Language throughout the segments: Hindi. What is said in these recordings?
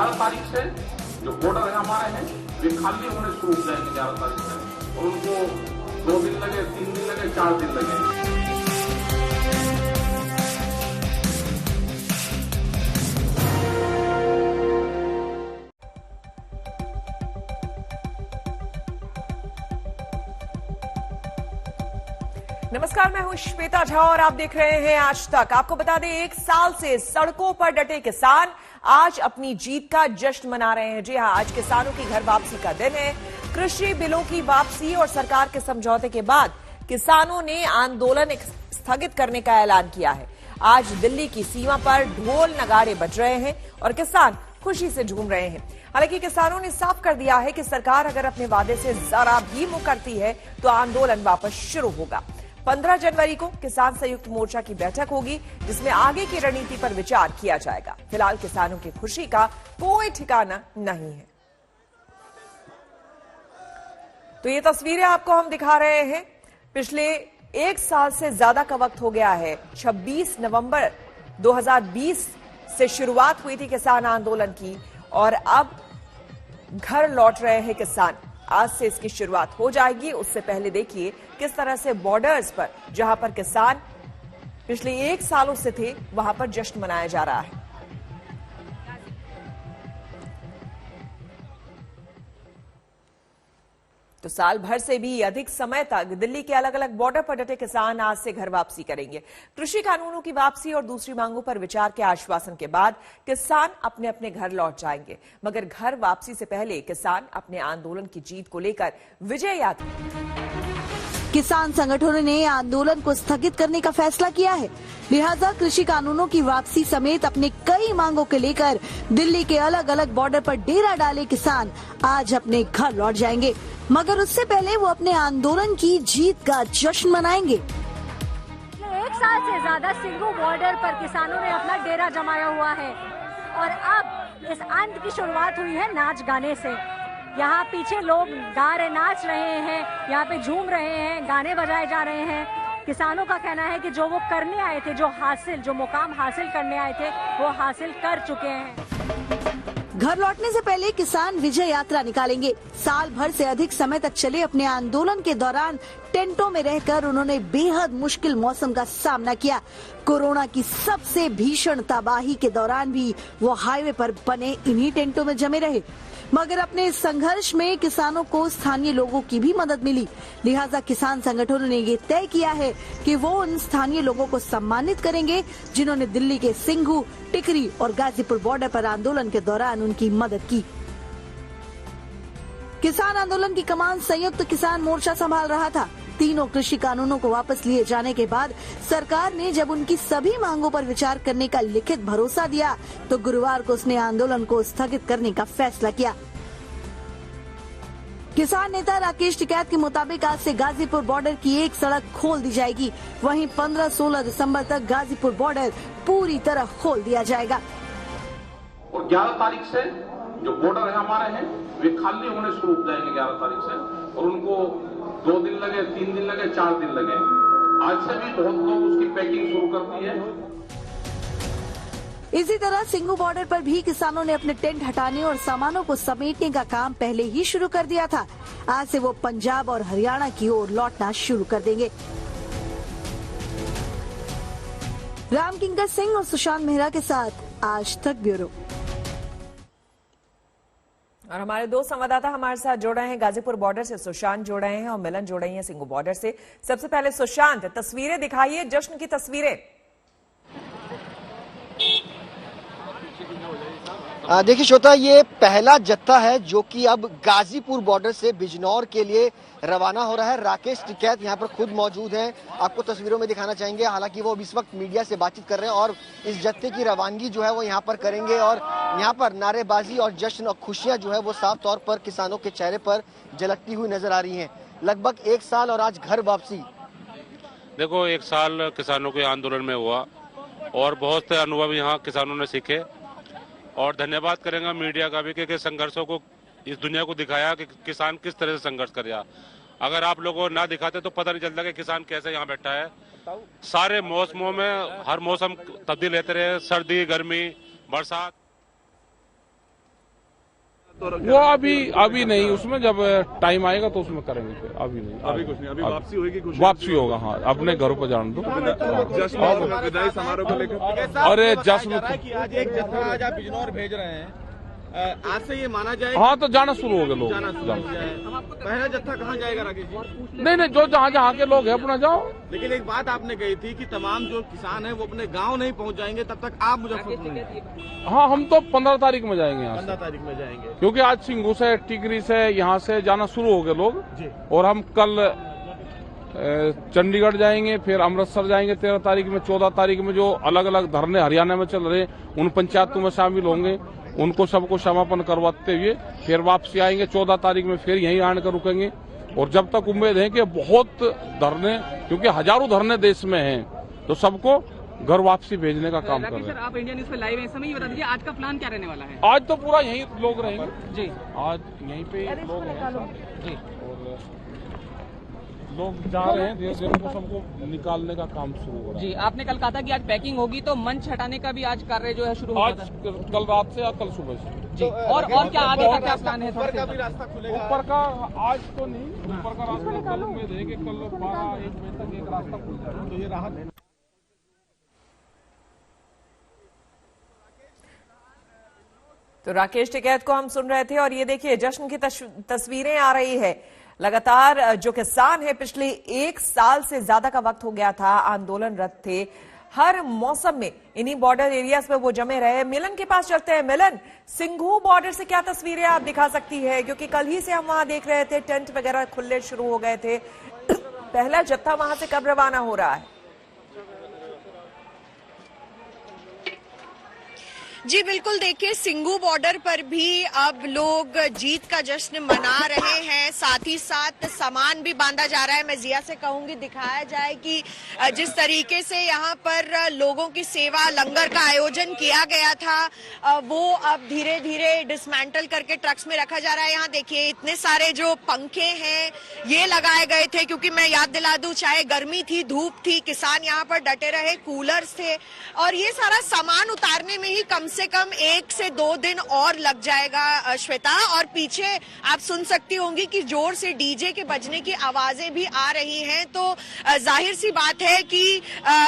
11 तारीख से जो बॉर्डर है हमारे हैं वे खाली होने शुरू हो जाएंगे 11 तारीख से, और उनको 2 दिन लगे, 3 दिन लगे, 4 दिन लगे। नमस्कार, मैं हूं श्वेता झा और आप देख रहे हैं आज तक। आपको बता दें, 1 साल से सड़कों पर डटे किसान आज अपनी जीत का जश्न मना रहे हैं। जी हां, आज किसानों की घर वापसी का दिन है। कृषि बिलों की वापसी और सरकार के समझौते के बाद किसानों ने आंदोलन स्थगित करने का ऐलान किया है। आज दिल्ली की सीमा पर ढोल नगाड़े बज रहे हैं और किसान खुशी से झूम रहे हैं। हालांकि किसानों ने साफ कर दिया है कि सरकार अगर अपने वादे से जरा भी मुकरती है तो आंदोलन वापस शुरू होगा। 15 जनवरी को किसान संयुक्त मोर्चा की बैठक होगी, जिसमें आगे की रणनीति पर विचार किया जाएगा। फिलहाल किसानों की खुशी का कोई ठिकाना नहीं है। तो ये तस्वीरें आपको हम दिखा रहे हैं। पिछले 1 साल से ज्यादा का वक्त हो गया है। 26 नवंबर 2020 से शुरुआत हुई थी किसान आंदोलन की और अब घर लौट रहे हैं किसान। आज से इसकी शुरुआत हो जाएगी। उससे पहले देखिए किस तरह से बॉर्डर्स पर, जहां पर किसान पिछले 1 सालों से थे, वहां पर जश्न मनाया जा रहा है। तो साल भर से भी अधिक समय तक दिल्ली के अलग अलग बॉर्डर पर डटे किसान आज से घर वापसी करेंगे। कृषि कानूनों की वापसी और दूसरी मांगों पर विचार के आश्वासन के बाद किसान अपने अपने घर लौट जाएंगे। मगर घर वापसी से पहले किसान अपने आंदोलन की जीत को लेकर विजय यात्रा। किसान संगठनों ने आंदोलन को स्थगित करने का फैसला किया है। लिहाजा कृषि कानूनों की वापसी समेत अपने कई मांगों को लेकर दिल्ली के अलग अलग बॉर्डर पर डेरा डाले किसान आज अपने घर लौट जाएंगे। मगर उससे पहले वो अपने आंदोलन की जीत का जश्न मनाएंगे। 1 साल से ज्यादा सिंघू बॉर्डर पर किसानों ने अपना डेरा जमाया हुआ है और अब इस अंत की शुरुआत हुई है नाच गाने से। यहाँ पीछे लोग गा रहे, नाच रहे हैं, यहाँ पे झूम रहे हैं, गाने बजाए जा रहे हैं। किसानों का कहना है कि जो वो करने आए थे, जो मुकाम हासिल करने आए थे, वो हासिल कर चुके हैं। घर लौटने से पहले किसान विजय यात्रा निकालेंगे। साल भर से अधिक समय तक चले अपने आंदोलन के दौरान टेंटों में रहकर उन्होंने बेहद मुश्किल मौसम का सामना किया। कोरोना की सबसे भीषण तबाही के दौरान भी वो हाईवे पर बने इन्हीं टेंटों में जमे रहे। मगर अपने इस संघर्ष में किसानों को स्थानीय लोगों की भी मदद मिली। लिहाजा किसान संगठनों ने ये तय किया है कि वो उन स्थानीय लोगों को सम्मानित करेंगे जिन्होंने दिल्ली के सिंघू, टिकरी और गाजीपुर बॉर्डर पर आंदोलन के दौरान उनकी मदद की। किसान आंदोलन की कमान संयुक्त किसान मोर्चा संभाल रहा था। तीनों कृषि कानूनों को वापस लिए जाने के बाद सरकार ने जब उनकी सभी मांगों पर विचार करने का लिखित भरोसा दिया तो गुरुवार को उसने आंदोलन को स्थगित करने का फैसला किया। किसान नेता राकेश टिकैत के मुताबिक आज से गाजीपुर बॉर्डर की एक सड़क खोल दी जाएगी। वहीं 15-16 दिसंबर तक गाजीपुर बॉर्डर पूरी तरह खोल दिया जाएगा। और 11 तारीख से जो बॉर्डर है हमारे हैं वे खाली होने शुरू हो जाएंगे 11 तारीख से, और उनको 2 दिन लगे, 3 दिन लगे, 4 दिन लगे। आज से भी बहुत लोग उसकी पैकिंग शुरू कर दी है। इसी तरह सिंघू बॉर्डर पर भी किसानों ने अपने टेंट हटाने और सामानों को समेटने का काम पहले ही शुरू कर दिया था। आज से वो पंजाब और हरियाणा की ओर लौटना शुरू कर देंगे। रामकिंकर सिंह और सुशांत मेहरा के साथ आज तक ब्यूरो। और हमारे 2 संवाददाता हमारे साथ जुड़ रहे हैं। गाजीपुर बॉर्डर से सुशांत जुड़ रहे हैं और मिलन जुड़ रही हैं सिंघू बॉर्डर से। सबसे पहले सुशांत, तस्वीरें दिखाइए, जश्न की तस्वीरें। देखिए श्रोता, ये पहला जत्था है जो कि अब गाजीपुर बॉर्डर से बिजनौर के लिए रवाना हो रहा है। राकेश टिकैत यहाँ पर खुद मौजूद हैं, आपको तस्वीरों में दिखाना चाहेंगे। हालांकि वो इस वक्त मीडिया से बातचीत कर रहे हैं और इस जत्थे की रवानगी जो है वो यहाँ पर करेंगे और यहाँ पर नारेबाजी और जश्न और खुशियाँ जो है वो साफ तौर पर किसानों के चेहरे पर झलकती हुई नजर आ रही हैं। लगभग 1 साल और आज घर वापसी। देखो, 1 साल किसानों के आंदोलन में हुआ और बहुत से अनुभव यहाँ किसानों ने सीखे और धन्यवाद करेंगे मीडिया का भी कि संघर्षों को इस दुनिया को दिखाया कि किसान किस तरह से संघर्ष कर रहा। अगर आप लोगों को ना दिखाते तो पता नहीं चलता कि किसान कैसे यहाँ बैठा है। सारे मौसमों में हर मौसम तब्दील रहते रहे, सर्दी, गर्मी, बरसात। वो अभी नहीं, उसमें जब टाइम आएगा तो उसमें करेंगे, फिर अभी नहीं, अभी कुछ नहीं, अभी वापसी होगी, वापसी होगा। हाँ, अपने घरों पर जान दो। जश्न और विदाई समारोह को लेकर अरे जश्न आज एक जत्था आज आप बिजनौर भेज रहे हैं, आज से ये माना जाए? हाँ, तो जाना शुरू हो गए लोग। पहला जत्था कहाँ जाएगा राकेश जी? नहीं, जो जहाँ के लोग हैं अपना जाओ। लेकिन एक बात आपने कही थी कि तमाम जो किसान हैं वो अपने गांव नहीं पहुंच जाएंगे तब तक आप मुजफ्फरपुर। हाँ, हम तो 15 तारीख में जाएंगे यहाँ 15 तारीख में जाएंगे, क्योंकि आज सिंघू से, टिकरी से, यहाँ से जाना शुरू हो गए लोग। और हम कल चंडीगढ़ जाएंगे, फिर अमृतसर जाएंगे 13 तारीख में। 14 तारीख में जो अलग अलग धरने हरियाणा में चल रहे उन पंचायतों में शामिल होंगे, उनको सबको समापन करवाते हुए फिर वापसी आएंगे। 14 तारीख में फिर यहीं आकर रुकेंगे। और जब तक उम्मीद है कि बहुत धरने, क्योंकि हजारों धरने देश में हैं, तो सबको घर वापसी भेजने का काम कर रहे हैं। आप इंडिया न्यूज पे लाइव हैं, इस समय ये बता दीजिए आज का प्लान क्या रहने वाला है? आज तो पूरा यहीं लोग रहेंगे जी, आज यहीं पे लोग हैं जी, और लोग जा रहे हैं धीरे धीरे, उनको सबको निकालने का काम शुरू हो रहा है। जी, आपने कल कहा था कि आज पैकिंग होगी, तो मंच हटाने का भी आज कार्य जो है शुरू होगा आज कल रात से या कल सुबह से जी। और क्या आगे का क्या प्लान है? ऊपर का भी रास्ता खुलेगा? ऊपर का आज तो नहीं, ऊपर का रास्ता कल उम्मीद है कि कल 12-1 बजे तक एक रास्ता खुल जाएगा, तो ये राहत है। तो राकेश टिकैत को हम सुन रहे थे। और ये देखिए, जश्न की तस्वीरें आ रही है लगातार। जो किसान है, पिछले 1 साल से ज्यादा का वक्त हो गया था, आंदोलनरत थे। हर मौसम में इन्हीं बॉर्डर एरियाज पे वो जमे रहे। मिलन के पास चलते हैं। मिलन, सिंघू बॉर्डर से क्या तस्वीरें आप दिखा सकती है? क्योंकि कल ही से हम वहां देख रहे थे, टेंट वगैरह खुलने शुरू हो गए थे। पहला जत्था वहां से कब रवाना हो रहा है? जी बिल्कुल, देखिए सिंघू बॉर्डर पर भी अब लोग जीत का जश्न मना रहे हैं, साथ ही साथ सामान भी बांधा जा रहा है। मैं जिया से कहूंगी दिखाया जाए कि जिस तरीके से यहाँ पर लोगों की सेवा, लंगर का आयोजन किया गया था, वो अब धीरे धीरे डिसमेंटल करके ट्रक्स में रखा जा रहा है। यहाँ देखिए इतने सारे जो पंखे हैं ये लगाए गए थे, क्योंकि मैं याद दिला दूं, चाहे गर्मी थी, धूप थी, किसान यहाँ पर डटे रहे, कूलर्स थे। और ये सारा सामान उतारने में ही कम से कम 1 से 2 दिन और लग जाएगा श्वेता। और पीछे आप सुन सकती होंगी कि जोर से डीजे के बजने की आवाजें भी आ रही हैं। तो जाहिर सी बात है कि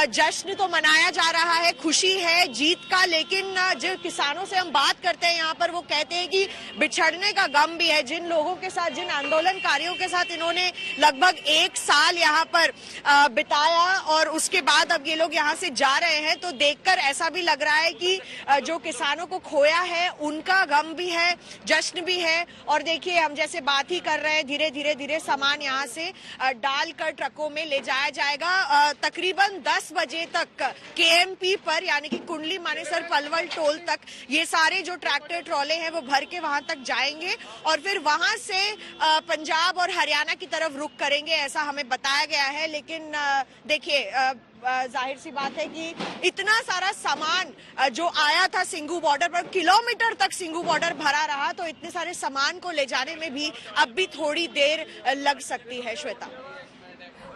जश्न तो मनाया जा रहा है, खुशी है जीत का, लेकिन जो किसानों से हम बात करते हैं यहाँ पर, वो कहते हैं कि बिछड़ने का गम भी है। जिन लोगों के साथ, जिन आंदोलनकारियों के साथ इन्होंने लगभग 1 साल यहाँ पर बिताया और उसके बाद अब ये लोग यहाँ से जा रहे हैं, तो देखकर ऐसा भी लग रहा है कि जो किसानों को खोया है उनका गम भी है, जश्न भी है। और देखिए, हम जैसे बात ही कर रहे हैं, धीरे धीरे सामान यहाँ से डालकर ट्रकों में ले जाया जाएगा। तकरीबन 10 बजे तक केएमपी पर, यानी कि कुंडली मानेसर पलवल टोल तक, ये सारे जो ट्रैक्टर ट्रॉले हैं वो भर के वहां तक जाएंगे और फिर वहां से पंजाब और हरियाणा की तरफ रुख करेंगे, ऐसा हमें बताया गया है। लेकिन देखिए, जाहिर सी बात है कि इतना सारा सामान जो आया था सिंघू बॉर्डर पर, किलोमीटर तक सिंघू बॉर्डर भरा रहा, तो इतने सारे सामान को ले जाने में भी अब भी थोड़ी देर लग सकती है श्वेता।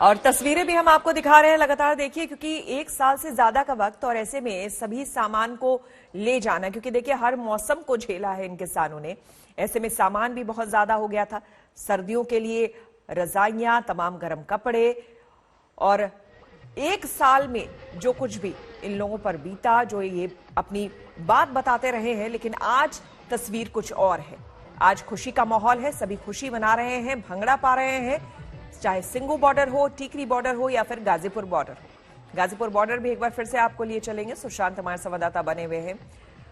और तस्वीरें भी हम आपको दिखा रहे हैं लगातार, देखिए, क्योंकि 1 साल से ज्यादा का वक्त, और ऐसे में सभी सामान को ले जाना, क्योंकि देखिए हर मौसम को झेला है इन किसानों ने, ऐसे में सामान भी बहुत ज्यादा हो गया था। सर्दियों के लिए रजाइयां, तमाम गर्म कपड़े, और 1 साल में जो कुछ भी इन लोगों पर बीता, जो ये अपनी बात बताते रहे हैं, लेकिन आज तस्वीर कुछ और है। आज खुशी का माहौल है, सभी खुशी मना रहे हैं, भंगड़ा पा रहे हैं, चाहे सिंघू बॉर्डर हो, टिकरी बॉर्डर हो या फिर गाजीपुर बॉर्डर हो। गाजीपुर बॉर्डर भी एक बार फिर से आपको लिए चलेंगे। सुशांत हमारे संवाददाता बने हुए हैं।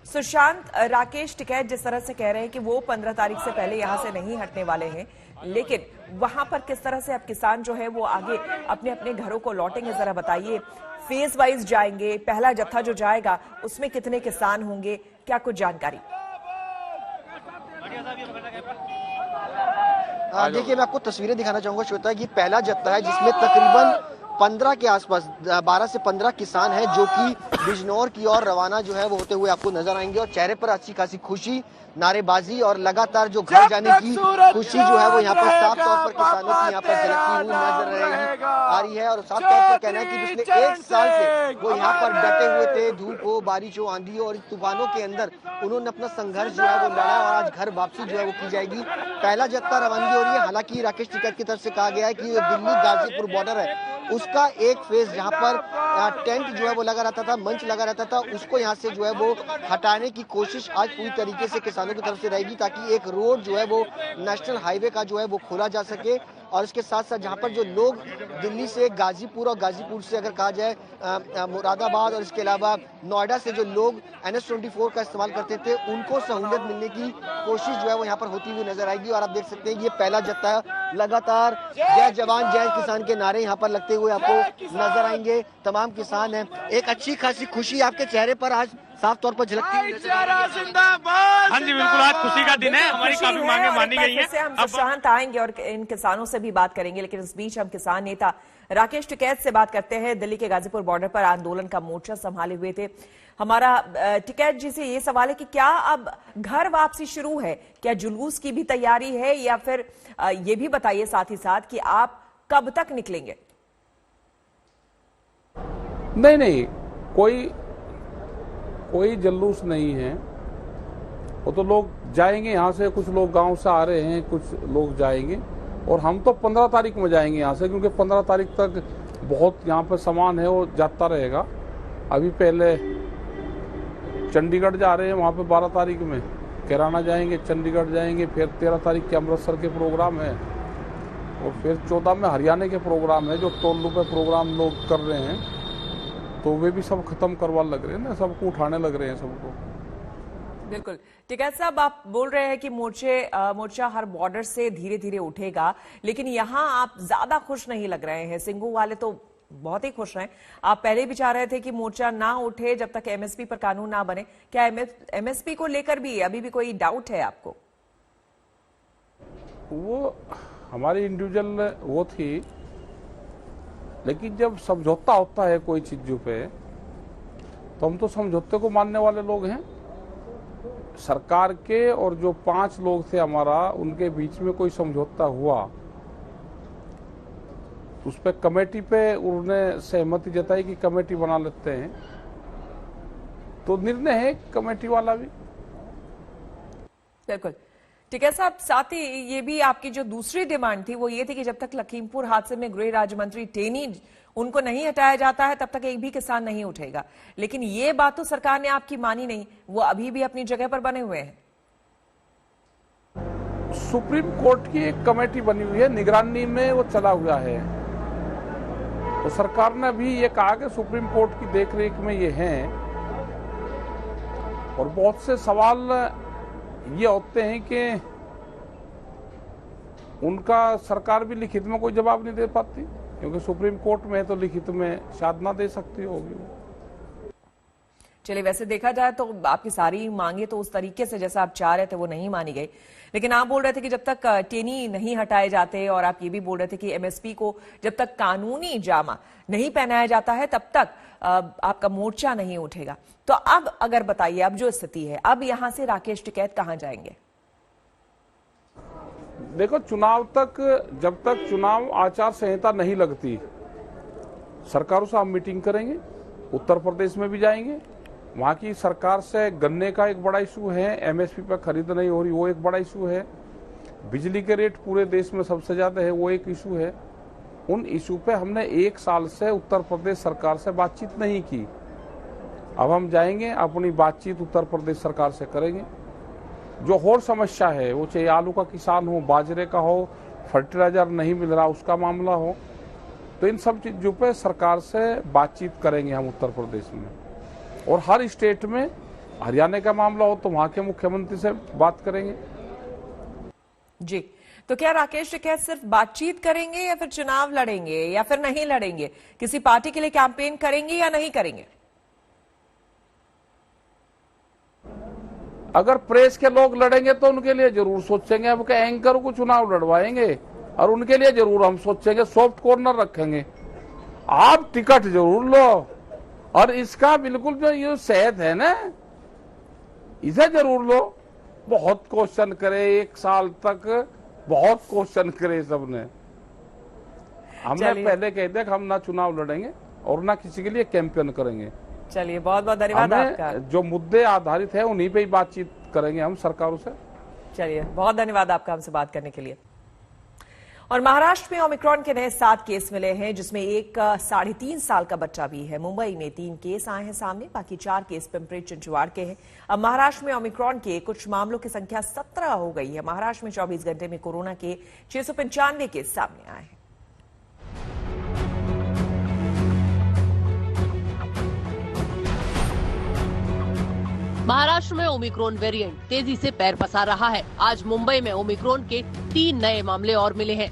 सुशांत, राकेश टिकैत जिस तरह से कह रहे हैं कि वो 15 तारीख से पहले यहां से नहीं हटने वाले हैं, लेकिन वहां पर किस तरह से अब किसान जो है वो आगे अपने अपने घरों को लौटेंगे, जरा बताइए। फेज वाइज जाएंगे, पहला जत्था जो जाएगा उसमें कितने किसान होंगे, क्या कुछ जानकारी? देखिए, मैं आपको तस्वीरें दिखाना चाहूंगा श्वेता, कि पहला जत्था है जिसमें तकरीबन 15 के आसपास 12 से 15 किसान हैं जो कि बिजनौर की ओर रवाना जो है वो होते हुए आपको नजर आएंगे। और चेहरे पर अच्छी खासी खुशी, नारेबाजी और लगातार जो घर जाने की खुशी जो है वो यहाँ पर साफ तौर पर किसानों की यहाँ पर झलकती हुई नजर रहेगी। भारी है और साफ तौर पर कहना है कि पिछले 1 साल से वो यहाँ पर डटे हुए थे। धूप हो, बारिश हो, आंधी हो और तूफानों के अंदर उन्होंने अपना संघर्ष जो है वो लड़ा और आज घर वापसी जो है वो की जाएगी। पहला जत्था रवानगी हो रही है। हालांकि राकेश टिकैत की तरफ से कहा गया है कि दिल्ली गाजीपुर बॉर्डर है, उसका एक फेज जहां पर टेंट जो है वो लगा रहता था, मंच लगा रहता था, उसको यहां से जो है वो हटाने की कोशिश आज पूरी तरीके से किसानों की तरफ से रहेगी, ताकि एक रोड जो है वो नेशनल हाईवे का जो है वो खोला जा सके। और इसके साथ साथ जहां पर जो लोग दिल्ली से गाजीपुर और गाजीपुर से अगर कहा जाए मुरादाबाद और इसके अलावा नोएडा से जो लोग NH-24 का इस्तेमाल करते थे, उनको सहूलियत मिलने की कोशिश जो है वो यहाँ पर होती हुई नजर आएगी। और आप देख सकते हैं ये पहला जत्था लगातार जय जवान जय किसान के नारे यहाँ पर लगते हुए आपको नजर आएंगे। तमाम किसान हैं, एक अच्छी खासी खुशी आपके चेहरे पर आज साफ तौर पर झलकती हुई नजर आ रही है। हाँ जी बिल्कुल, आज खुशी का दिन है, हमारी काफी मांगे मानी गई हैं। हम सुशांत आएंगे और इन किसानों से भी बात करेंगे, लेकिन इस बीच हम किसान नेता राकेश टिकैत से बात करते हैं। दिल्ली के गाजीपुर बॉर्डर पर आंदोलन का मोर्चा संभाले हुए थे। हमारा टिकैत जी से ये सवाल है कि क्या अब घर वापसी शुरू है, क्या जुलूस की भी तैयारी है, या फिर ये भी बताइए साथ ही साथ कि आप कब तक निकलेंगे? नहीं, कोई जुलूस नहीं है। वो तो लोग जाएंगे यहाँ से, कुछ लोग गांव से आ रहे हैं, कुछ लोग जाएंगे और हम तो 15 तारीख में जाएंगे यहाँ से, क्योंकि 15 तारीख तक बहुत यहाँ पे सामान है वो जाता रहेगा। अभी पहले चंडीगढ़ जा रहे हैं, वहाँ पे 12 तारीख में कैराना जाएंगे, चंडीगढ़ जाएंगे, फिर 13 तारीख के अमृतसर के प्रोग्राम है और फिर 14 में हरियाणा के प्रोग्राम है। जो टोल्लू पे प्रोग्राम लोग कर रहे हैं तो वे भी सब खत्म करवा लग रहे हैं ना, सबको उठाने लग रहे हैं सबको। बिल्कुल। टिकैत साहब, आप बोल रहे हैं कि मोर्चा हर बॉर्डर से धीरे धीरे उठेगा, लेकिन यहाँ आप ज्यादा खुश नहीं लग रहे हैं। सिंघू वाले तो बहुत ही खुश हैं। आप पहले भी चाह रहे थे कि मोर्चा ना उठे जब तक MSP पर कानून ना बने। क्या MSP को लेकर भी अभी भी कोई डाउट है आपको? वो हमारी इंडिविजुअल वो थी, लेकिन जब समझौता होता है कोई चीजों पे तो हम तो समझौते को मानने वाले लोग हैं। सरकार के और जो 5 लोग थे हमारा, उनके बीच में कोई समझौता हुआ, उस पे कमेटी पे उन्होंने सहमति जताई कि कमेटी बना लेते हैं, तो निर्णय है कमेटी वाला भी। बिल्कुल। टिकैत साहब, साथ ही ये भी आपकी जो दूसरी डिमांड थी वो ये थी कि जब तक लखीमपुर हादसे में गृह राज्य मंत्री टेनी उनको नहीं हटाया जाता है तब तक एक भी किसान नहीं उठेगा, लेकिन ये बात तो सरकार ने आपकी मानी नहीं, वो अभी भी अपनी जगह पर बने हुए हैं। सुप्रीम कोर्ट की एक कमेटी बनी हुई है, निगरानी में वो चला हुआ है, तो सरकार ने अभी ये कहा कि सुप्रीम कोर्ट की देखरेख में ये हैं और बहुत से सवाल ये होते हैं कि उनका सरकार भी लिखित में कोई जवाब नहीं दे पाती, क्योंकि सुप्रीम कोर्ट में तो लिखित में शायद ना दे सकती होगी। चलिए, वैसे देखा जाए तो आपकी सारी मांगे तो उस तरीके से जैसा आप चाह रहे थे वो नहीं मानी गई, लेकिन आप बोल रहे थे कि जब तक टेनी नहीं हटाए जाते, और आप ये भी बोल रहे थे कि MSP को जब तक कानूनी जामा नहीं पहनाया जाता है तब तक आपका मोर्चा नहीं उठेगा। तो अब अगर बताइए, अब जो स्थिति है, अब यहां से राकेश टिकैत कहां जाएंगे? देखो, चुनाव तक, जब तक चुनाव आचार संहिता नहीं लगती, सरकारों से हम मीटिंग करेंगे। उत्तर प्रदेश में भी जाएंगे, वहां की सरकार से गन्ने का एक बड़ा इशू है, MSP पर खरीद नहीं हो रही, वो एक बड़ा इशू है। बिजली के रेट पूरे देश में सबसे ज्यादा है, वो एक इशू है। उन इशू पे हमने 1 साल से उत्तर प्रदेश सरकार से बातचीत नहीं की। अब हम जाएंगे, अपनी बातचीत उत्तर प्रदेश सरकार से करेंगे। जो और समस्या है, वो चाहे आलू का किसान हो, बाजरे का हो, फर्टिलाइजर नहीं मिल रहा उसका मामला हो, तो इन सब चीजों पे सरकार से बातचीत करेंगे हम उत्तर प्रदेश में। और हर स्टेट में, हरियाणा का मामला हो तो वहां के मुख्यमंत्री से बात करेंगे। जी, तो क्या राकेश टिकैत सिर्फ बातचीत करेंगे या फिर चुनाव लड़ेंगे या फिर नहीं लड़ेंगे? किसी पार्टी के लिए कैंपेन करेंगे या नहीं करेंगे? अगर प्रेस के लोग लड़ेंगे तो उनके लिए जरूर सोचेंगे, अब के एंकर को चुनाव लड़वाएंगे और उनके लिए जरूर हम सोचेंगे, सॉफ्ट कॉर्नर रखेंगे। आप टिकट जरूर लो और इसका बिल्कुल जो ये सेहत है ना, इसे जरूर लो। बहुत क्वेश्चन करे, 1 साल तक बहुत क्वेश्चन करे सबने। हमने पहले कह दिया कि हम ना चुनाव लड़ेंगे और ना किसी के लिए कैंपेन करेंगे। चलिए, बहुत बहुत धन्यवाद आपका। जो मुद्दे आधारित है उन्हीं पे ही बातचीत करेंगे हम सरकारों से। चलिए, बहुत धन्यवाद आपका हमसे बात करने के लिए। और महाराष्ट्र में ओमिक्रॉन के नए 7 केस मिले हैं, जिसमें एक 3.5 साल का बच्चा भी है। मुंबई में 3 केस आए हैं सामने, बाकी 4 केस पिंपरी चिंचवाड़ के हैं। अब महाराष्ट्र में ओमिक्रॉन के कुछ मामलों की संख्या 17 हो गई है। महाराष्ट्र में 24 घंटे में कोरोना के 695 केस सामने आए हैं। महाराष्ट्र में ओमिक्रॉन वेरिएंट तेजी से पैर पसार रहा है। आज मुंबई में ओमिक्रॉन के 3 नए मामले और मिले हैं।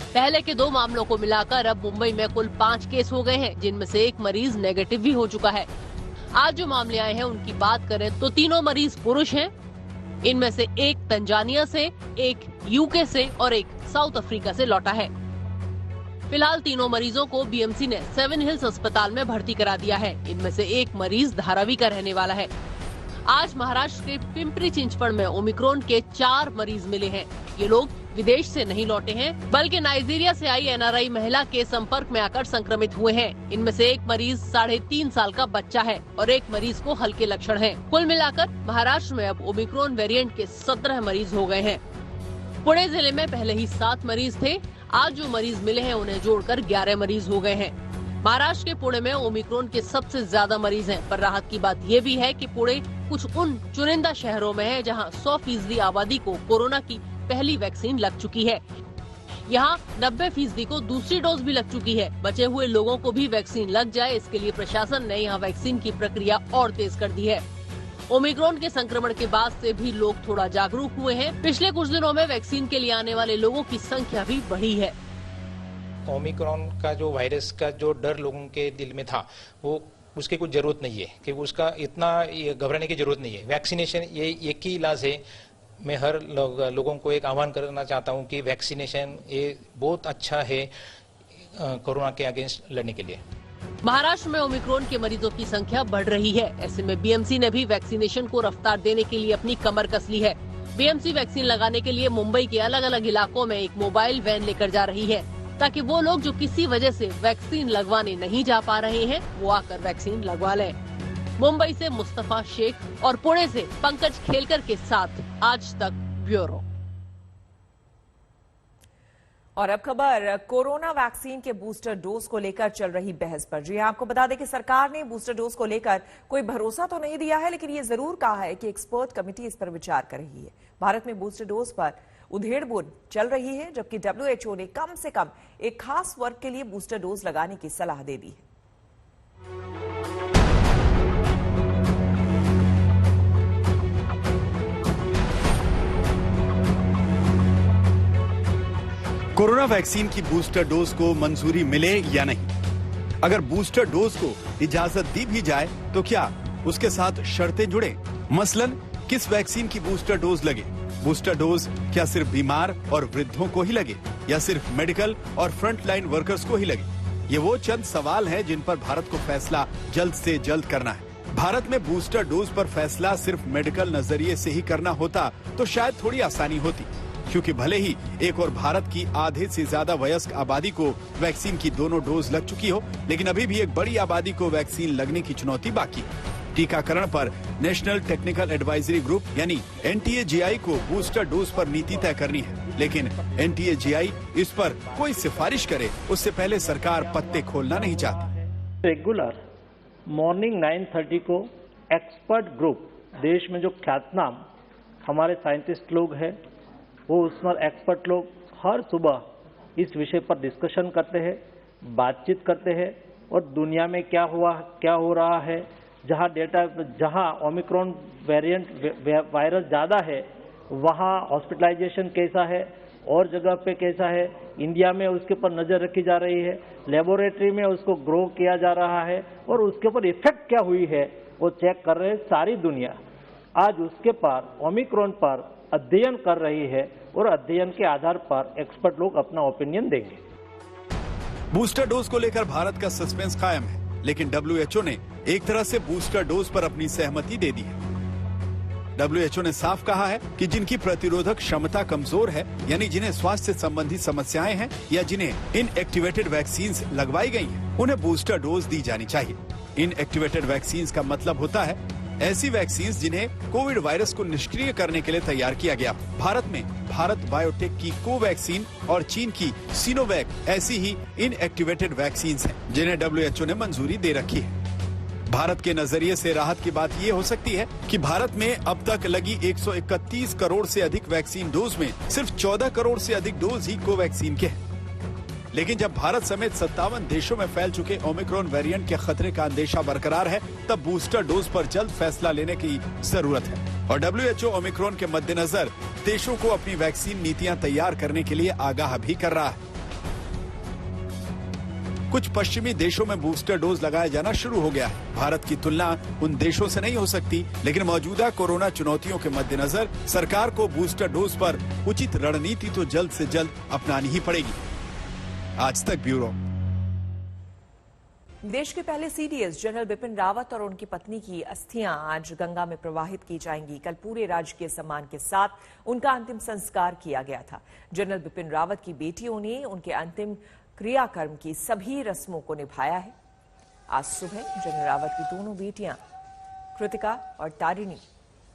पहले के 2 मामलों को मिलाकर अब मुंबई में कुल 5 केस हो गए हैं, जिनमें से एक मरीज नेगेटिव भी हो चुका है। आज जो मामले आए हैं उनकी बात करें तो तीनों मरीज पुरुष हैं। इनमें से एक तंजानिया से, एक यूके से और एक साउथ अफ्रीका से लौटा है। फिलहाल तीनों मरीजों को बीएमसी ने 7 हिल्स अस्पताल में भर्ती करा दिया है। इनमें से एक मरीज धारावी का रहने वाला है। आज महाराष्ट्र के पिंपरी चिंचवड़ में ओमिक्रॉन के 4 मरीज मिले हैं। ये लोग विदेश से नहीं लौटे हैं, बल्कि नाइजीरिया से आई एनआरआई महिला के संपर्क में आकर संक्रमित हुए हैं। इनमें से एक मरीज 3.5 साल का बच्चा है और एक मरीज को हल्के लक्षण हैं। कुल मिलाकर महाराष्ट्र में अब ओमिक्रॉन वेरिएंट के 17 मरीज हो गए हैं। पुणे जिले में पहले ही 7 मरीज थे। आज जो मरीज मिले हैं उन्हें जोड़कर 11 मरीज हो गए हैं। महाराष्ट्र के पुणे में ओमिक्रॉन के सबसे ज्यादा मरीज हैं, पर राहत की बात ये भी है कि पुणे कुछ उन चुनिंदा शहरों में है जहां 100% आबादी को कोरोना की पहली वैक्सीन लग चुकी है। यहां 90% को दूसरी डोज भी लग चुकी है। बचे हुए लोगों को भी वैक्सीन लग जाए, इसके लिए प्रशासन ने यहां वैक्सीन की प्रक्रिया और तेज कर दी है। ओमिक्रॉन के संक्रमण के बाद से भी लोग थोड़ा जागरूक हुए हैं। पिछले कुछ दिनों में वैक्सीन के लिए आने वाले लोगों की संख्या भी बढ़ी है। ओमिक्रॉन का जो वायरस का जो डर लोगों के दिल में था, वो उसकी कुछ जरूरत नहीं है कि उसका इतना घबराने की जरूरत नहीं है। वैक्सीनेशन ये एक ही इलाज है। मैं हर लोगों को एक आह्वान करना चाहता हूं कि वैक्सीनेशन ये बहुत अच्छा है कोरोना के अगेंस्ट लड़ने के लिए। महाराष्ट्र में ओमिक्रॉन के मरीजों की संख्या बढ़ रही है। ऐसे में बीएमसी ने भी वैक्सीनेशन को रफ्तार देने के लिए अपनी कमर कस ली है। बीएमसी वैक्सीन लगाने के लिए मुंबई के अलग अलग इलाकों में एक मोबाइल वैन लेकर जा रही है, ताकि वो लोग जो किसी वजह से वैक्सीन लगवाने नहीं जा पा रहे हैं वो आकर वैक्सीन लगवा लें। मुंबई से मुस्तफा शेख और पुणे से पंकज खेलकर के साथ आज तक ब्यूरो। और अब खबर कोरोना वैक्सीन के बूस्टर डोज को लेकर चल रही बहस पर। जी आपको बता दें कि सरकार ने बूस्टर डोज को लेकर कोई भरोसा तो नहीं दिया है, लेकिन ये जरूर कहा है कि एक्सपर्ट कमेटी इस पर विचार कर रही है। भारत में बूस्टर डोज पर उधेड़-बुन चल रही है, जबकि WHO ने कम से कम एक खास वर्ग के लिए बूस्टर डोज लगाने की सलाह दे दी है। कोरोना वैक्सीन की बूस्टर डोज को मंजूरी मिले या नहीं। अगर बूस्टर डोज को इजाजत दी भी जाए तो क्या उसके साथ शर्तें जुड़े? मसलन किस वैक्सीन की बूस्टर डोज लगे? बूस्टर डोज क्या सिर्फ बीमार और वृद्धों को ही लगे या सिर्फ मेडिकल और फ्रंट लाइन वर्कर्स को ही लगे? ये वो चंद सवाल हैं जिन पर भारत को फैसला जल्द से जल्द करना है। भारत में बूस्टर डोज पर फैसला सिर्फ मेडिकल नजरिए से ही करना होता तो शायद थोड़ी आसानी होती, क्योंकि भले ही एक और भारत की आधे से ज्यादा वयस्क आबादी को वैक्सीन की दोनों डोज लग चुकी हो, लेकिन अभी भी एक बड़ी आबादी को वैक्सीन लगने की चुनौती बाकी है। टीकाकरण पर नेशनल टेक्निकल एडवाइजरी ग्रुप यानी NTAGI को बूस्टर डोज पर नीति तय करनी है, लेकिन NTAGI इस पर कोई सिफारिश करे उससे पहले सरकार पत्ते खोलना नहीं चाहती। रेगुलर मॉर्निंग 9:30 को एक्सपर्ट ग्रुप, देश में जो ख्यातनाम हमारे साइंटिस्ट लोग हैं, वो उसमें एक्सपर्ट लोग हर सुबह इस विषय पर डिस्कशन करते हैं, बातचीत करते हैं और दुनिया में क्या हो रहा है, जहां ओमिक्रॉन वेरिएंट वायरस ज़्यादा है वहां हॉस्पिटलाइजेशन कैसा है और जगह पे कैसा है, इंडिया में उसके ऊपर नज़र रखी जा रही है, लेबोरेटरी में उसको ग्रो किया जा रहा है और उसके ऊपर इफेक्ट क्या हुई है वो चेक कर रहे हैं सारी दुनिया। आज उसके पर ओमिक्रॉन पर अध्ययन कर रही है और अध्ययन के आधार पर एक्सपर्ट लोग अपना ओपिनियन देंगे। बूस्टर डोज को लेकर भारत का सस्पेंस कायम है, लेकिन WHO ने एक तरह से बूस्टर डोज पर अपनी सहमति दे दी है। WHO ने साफ कहा है कि जिनकी प्रतिरोधक क्षमता कमजोर है, यानी जिन्हें स्वास्थ्य संबंधी समस्याएं हैं या जिन्हें इनएक्टिवेटेड वैक्सीन लगवाई गई हैं, उन्हें बूस्टर डोज दी जानी चाहिए। इनएक्टिवेटेड वैक्सीन का मतलब होता है ऐसी वैक्सीन जिन्हें कोविड वायरस को निष्क्रिय करने के लिए तैयार किया गया। भारत में भारत बायोटेक की कोवैक्सीन और चीन की सिनोवैक ऐसी ही इनएक्टिवेटेड वैक्सीन हैं, जिन्हें WHO ने मंजूरी दे रखी है। भारत के नजरिए से राहत की बात ये हो सकती है कि भारत में अब तक लगी 131 करोड़ से अधिक वैक्सीन डोज में सिर्फ 14 करोड़ से अधिक डोज ही कोवैक्सीन के हैं। लेकिन जब भारत समेत 57 देशों में फैल चुके ओमिक्रॉन वेरिएंट के खतरे का अंदेशा बरकरार है, तब बूस्टर डोज पर जल्द फैसला लेने की जरूरत है। और WHO ओमिक्रॉन के मद्देनजर देशों को अपनी वैक्सीन नीतियां तैयार करने के लिए आगाह भी कर रहा है। कुछ पश्चिमी देशों में बूस्टर डोज लगाया जाना शुरू हो गया है। भारत की तुलना उन देशों से नहीं हो सकती, लेकिन मौजूदा कोरोना चुनौतियों के मद्देनजर सरकार को बूस्टर डोज पर उचित रणनीति तो जल्द से जल्द अपनानी ही पड़ेगी। आज तक ब्यूरो। देश के पहले CDS जनरल बिपिन रावत और उनकी पत्नी की अस्थियां आज गंगा में प्रवाहित की जाएंगी। कल पूरे राजकीय सम्मान के साथ उनका अंतिम संस्कार किया गया था। जनरल बिपिन रावत की बेटियों ने उनके अंतिम क्रियाकर्म की सभी रस्मों को निभाया है। आज सुबह जनरल रावत की दोनों बेटियां कृतिका और तारिणी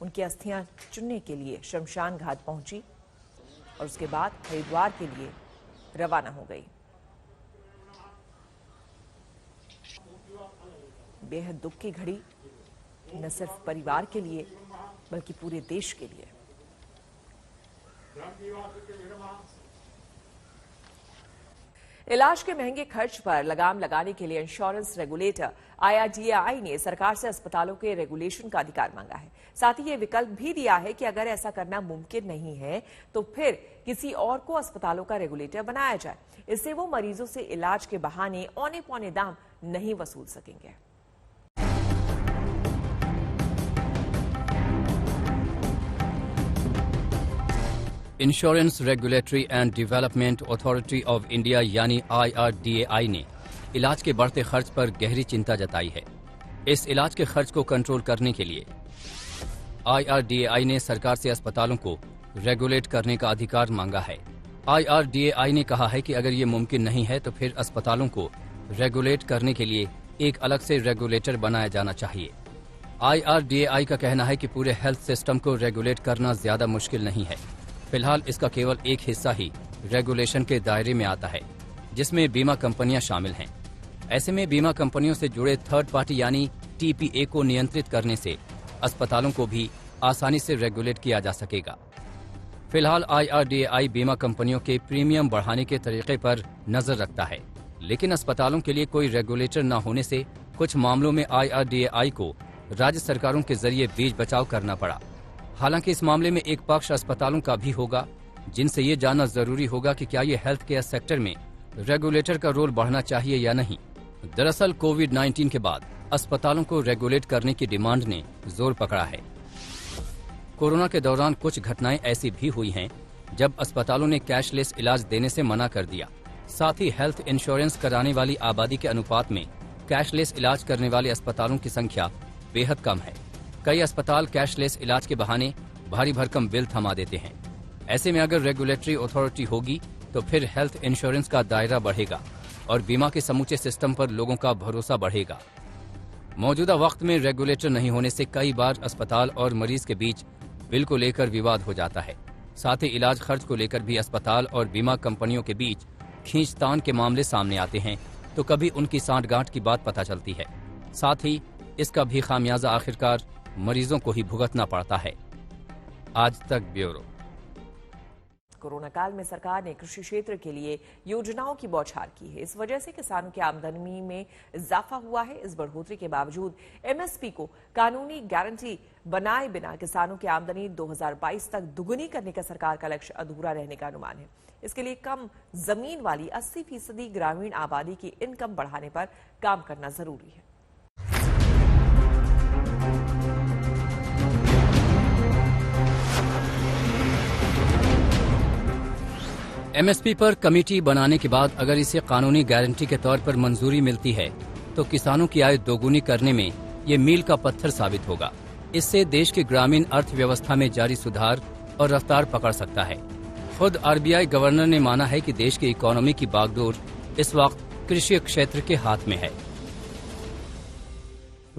उनकी अस्थियां चुनने के लिए शमशान घाट पहुंची और उसके बाद हरिद्वार के लिए रवाना हो गई। बेहद दुख की घड़ी न सिर्फ परिवार के लिए बल्कि पूरे देश के लिए। इलाज के महंगे खर्च पर लगाम लगाने के लिए इंश्योरेंस रेगुलेटर IRDAI ने सरकार से अस्पतालों के रेगुलेशन का अधिकार मांगा है। साथ ही ये विकल्प भी दिया है कि अगर ऐसा करना मुमकिन नहीं है तो फिर किसी और को अस्पतालों का रेगुलेटर बनाया जाए। इससे वो मरीजों से इलाज के बहाने औने पौने दाम नहीं वसूल सकेंगे। Insurance regulatory and development authority of India यानी IRDAI ने इलाज के बढ़ते खर्च पर गहरी चिंता जताई है। इस इलाज के खर्च को कंट्रोल करने के लिए IRDAI ने सरकार से अस्पतालों को रेगुलेट करने का अधिकार मांगा है। IRDAI ने कहा है कि अगर ये मुमकिन नहीं है तो फिर अस्पतालों को रेगुलेट करने के लिए एक अलग से रेगुलेटर बनाया जाना चाहिए। IRDAI का कहना है कि पूरे हेल्थ सिस्टम को रेगुलेट करना ज्यादा मुश्किल नहीं है। फिलहाल इसका केवल एक हिस्सा ही रेगुलेशन के दायरे में आता है, जिसमें बीमा कंपनियां शामिल हैं। ऐसे में बीमा कंपनियों से जुड़े थर्ड पार्टी यानी TPA को नियंत्रित करने से अस्पतालों को भी आसानी से रेगुलेट किया जा सकेगा। फिलहाल IRDAI बीमा कंपनियों के प्रीमियम बढ़ाने के तरीके पर नजर रखता है, लेकिन अस्पतालों के लिए कोई रेगुलेटर न होने से कुछ मामलों में IRDAI को राज्य सरकारों के जरिए बीच बचाव करना पड़ा। हालांकि इस मामले में एक पक्ष अस्पतालों का भी होगा, जिनसे ये जानना जरूरी होगा कि क्या ये हेल्थ केयर सेक्टर में रेगुलेटर का रोल बढ़ना चाहिए या नहीं। दरअसल कोविड-19 के बाद अस्पतालों को रेगुलेट करने की डिमांड ने जोर पकड़ा है। कोरोना के दौरान कुछ घटनाएं ऐसी भी हुई हैं जब अस्पतालों ने कैशलेस इलाज देने से मना कर दिया। साथ ही हेल्थ इंश्योरेंस कराने वाली आबादी के अनुपात में कैशलेस इलाज करने वाले अस्पतालों की संख्या बेहद कम है। कई अस्पताल कैशलेस इलाज के बहाने भारी भरकम बिल थमा देते हैं। ऐसे में अगर रेगुलेटरी अथॉरिटी होगी तो फिर हेल्थ इंश्योरेंस का दायरा बढ़ेगा और बीमा के समूचे सिस्टम पर लोगों का भरोसा बढ़ेगा। मौजूदा वक्त में रेगुलेटर नहीं होने से कई बार अस्पताल और मरीज के बीच बिल को लेकर विवाद हो जाता है। साथ ही इलाज खर्च को लेकर भी अस्पताल और बीमा कंपनियों के बीच खींचतान के मामले सामने आते हैं, तो कभी उनकी सांठगांठ की बात पता चलती है। साथ ही इसका भी खामियाजा आखिरकार मरीजों को ही भुगतना पड़ता है। आज तक ब्यूरो। कोरोना काल में सरकार ने कृषि क्षेत्र के लिए योजनाओं की बौछार की है। इस वजह से किसानों की आमदनी में इजाफा हुआ है। इस बढ़ोतरी के बावजूद MSP को कानूनी गारंटी बनाए बिना किसानों की आमदनी 2022 तक दुगुनी करने का सरकार का लक्ष्य अधूरा रहने का अनुमान है। इसके लिए कम जमीन वाली 80% ग्रामीण आबादी की इनकम बढ़ाने पर काम करना जरूरी है। MSP पर कमेटी बनाने के बाद अगर इसे कानूनी गारंटी के तौर पर मंजूरी मिलती है तो किसानों की आय दोगुनी करने में ये मील का पत्थर साबित होगा। इससे देश की ग्रामीण अर्थव्यवस्था में जारी सुधार और रफ्तार पकड़ सकता है। खुद आरबीआई गवर्नर ने माना है कि देश की इकोनॉमी की बागडोर इस वक्त कृषि क्षेत्र के हाथ में है।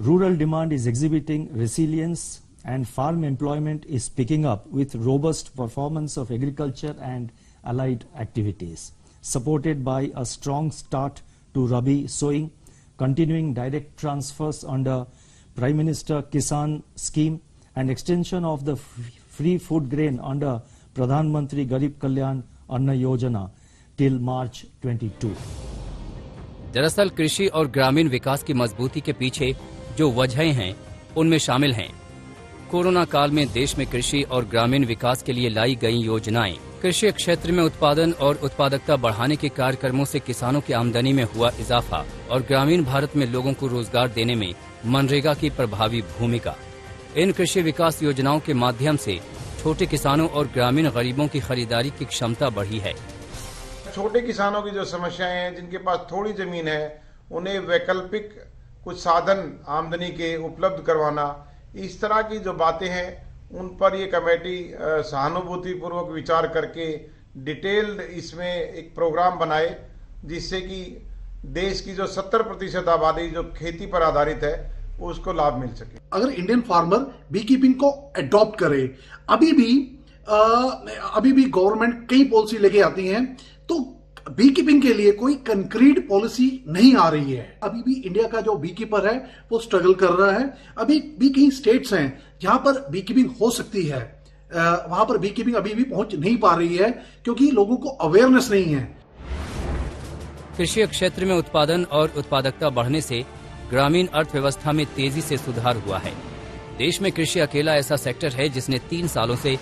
Rural demand is exhibiting resilience and farm employment is picking up with robust performance of agriculture and allied activities, supported by a strong start to Rabi sowing, continuing direct transfers under Prime Minister Kisan scheme and extension of the free food grain under Pradhan Mantri Garib Kalyan Anna Yojana till March 22. दरअसल कृषि और ग्रामीण विकास की मजबूती के पीछे जो वजहें हैं उनमें शामिल हैं कोरोना काल में देश में कृषि और ग्रामीण विकास के लिए लाई गई योजनाएं, कृषि क्षेत्र में उत्पादन और उत्पादकता बढ़ाने के कार्यक्रमों से किसानों की आमदनी में हुआ इजाफा और ग्रामीण भारत में लोगों को रोजगार देने में मनरेगा की प्रभावी भूमिका। इन कृषि विकास योजनाओं के माध्यम से छोटे किसानों और ग्रामीण गरीबों की खरीदारी की क्षमता बढ़ी है। छोटे किसानों की जो समस्याएं हैं, जिनके पास थोड़ी जमीन है, उन्हें वैकल्पिक कुछ साधन आमदनी के उपलब्ध करवाना, इस तरह की जो बातें हैं उन पर ये कमेटी सहानुभूतिपूर्वक विचार करके डिटेल्ड इसमें एक प्रोग्राम बनाए, जिससे कि देश की जो 70% आबादी जो खेती पर आधारित है उसको लाभ मिल सके। अगर इंडियन फार्मर बी कीपिंग को अडॉप्ट करे, अभी भी गवर्नमेंट कई पॉलिसी लेके आती है, तो बी कीपिंग के लिए कोई कंक्रीट पॉलिसी नहीं आ रही है। अभी भी इंडिया का जो बी कीपर है वो स्ट्रगल कर रहा है। अभी भी कई स्टेट्स हैं जहां पर बी कीपिंग हो सकती है, वहां पर बी कीपिंग अभी भी पहुंच नहीं पा रही है क्योंकि लोगों को अवेयरनेस नहीं है। कृषि क्षेत्र में उत्पादन और उत्पादकता बढ़ने से ग्रामीण अर्थव्यवस्था में तेजी से सुधार हुआ है। देश में कृषि अकेला ऐसा सेक्टर है जिसने 3 सालों से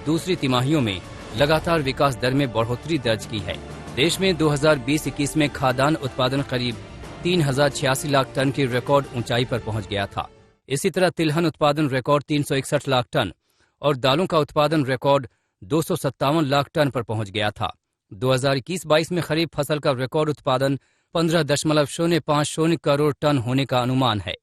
दूसरी तिमाहियों में लगातार विकास दर में बढ़ोतरी दर्ज की है। देश में 2020-21 में खाद्यान्न उत्पादन करीब 3086 लाख टन की रिकॉर्ड ऊंचाई पर पहुंच गया था। इसी तरह तिलहन उत्पादन रिकॉर्ड 361 लाख टन और दालों का उत्पादन रिकॉर्ड 257 लाख टन पर पहुंच गया था। 2021-22 में खरीफ फसल का रिकॉर्ड उत्पादन 15.050 करोड़ टन होने का अनुमान है।